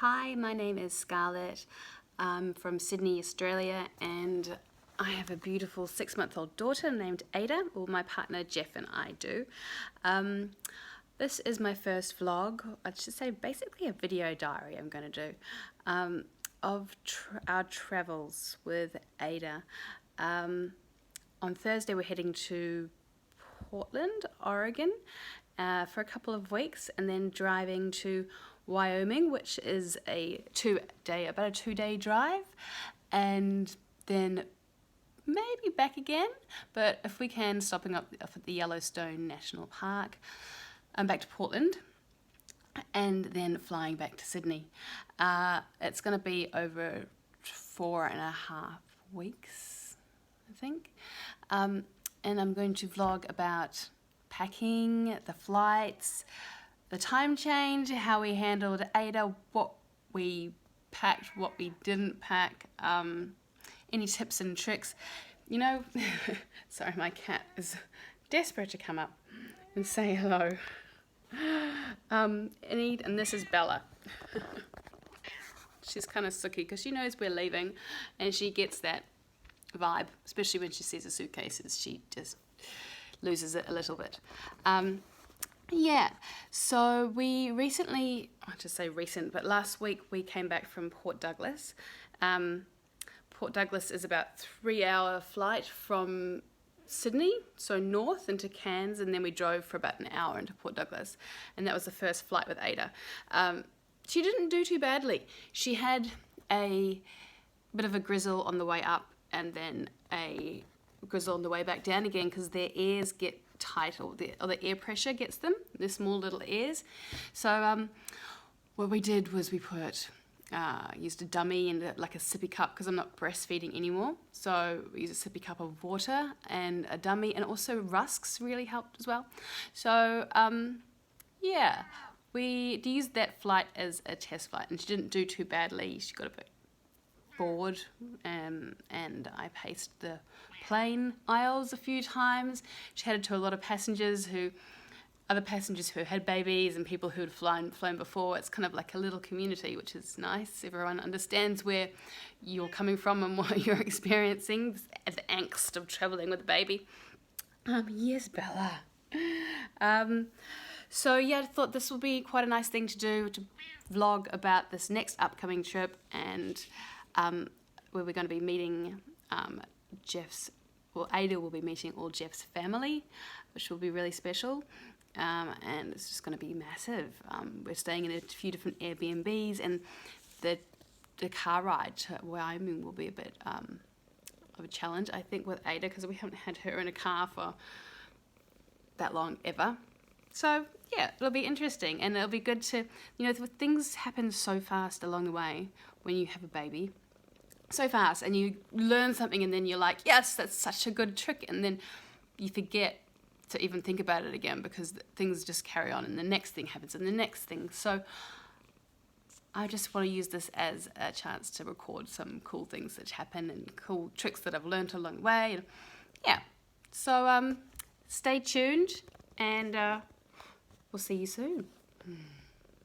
Hi, my name is Scarlett. I'm from Sydney, Australia, and I have a beautiful 6-month-old daughter named Ada, or my partner Jeff and I do. This is my first vlog, I should say basically a video diary I'm going to do, of our travels with Ada. On Thursday we're heading to Portland, Oregon for a couple of weeks, and then driving to Wyoming, which is about a 2-day drive, and then maybe back again, but if we can, stopping up at the Yellowstone National Park, back to Portland, and then flying back to Sydney. It's going to be over 4.5 weeks, I think, and I'm going to vlog about packing, the flights, the time change, how we handled Ada, what we packed, what we didn't pack, any tips and tricks. You know, sorry, my cat is desperate to come up and say hello. And this is Bella. She's kind of sooky because she knows we're leaving, and she gets that vibe, especially when she sees the suitcases. She just loses it a little bit. Yeah, so we recently, I just say recent, but last week we came back from Port Douglas. Port Douglas is about a 3-hour flight from Sydney, so north into Cairns, and then we drove for about an hour into Port Douglas, and that was the first flight with Ada. She didn't do too badly. She had a bit of a grizzle on the way up, and then a grizzle on the way back down again, because their ears get tight, or the air pressure gets them, their small little ears. So what we did was we used a dummy and like a sippy cup, because I'm not breastfeeding anymore, so we used a sippy cup of water and a dummy, and also rusks really helped as well. So yeah, we used that flight as a test flight, and she didn't do too badly. She got a bit bored, and I paced the plane aisles a few times. She chatted to a lot of other passengers who had babies and people who had flown before. It's kind of like a little community, which is nice. Everyone understands where you're coming from and what you're experiencing, the angst of traveling with a baby. Yes, Bella. So yeah, I thought this will be quite a nice thing to do, to vlog about this next upcoming trip, and where we're going to be meeting Ada will be meeting all Jeff's family, which will be really special, and it's just going to be massive. We're staying in a few different Airbnbs, and the car ride to Wyoming will be a bit of a challenge, I think, with Ada, because we haven't had her in a car for that long ever. So yeah, it'll be interesting, and it'll be good to, things happen so fast along the way when you have a baby. So fast, and you learn something, and then you're like, yes, that's such a good trick, and then you forget to even think about it again, because things just carry on, and the next thing happens, and the next thing. So I just want to use this as a chance to record some cool things that happen, and cool tricks that I've learned along the way. And yeah, so stay tuned, and we'll see you soon.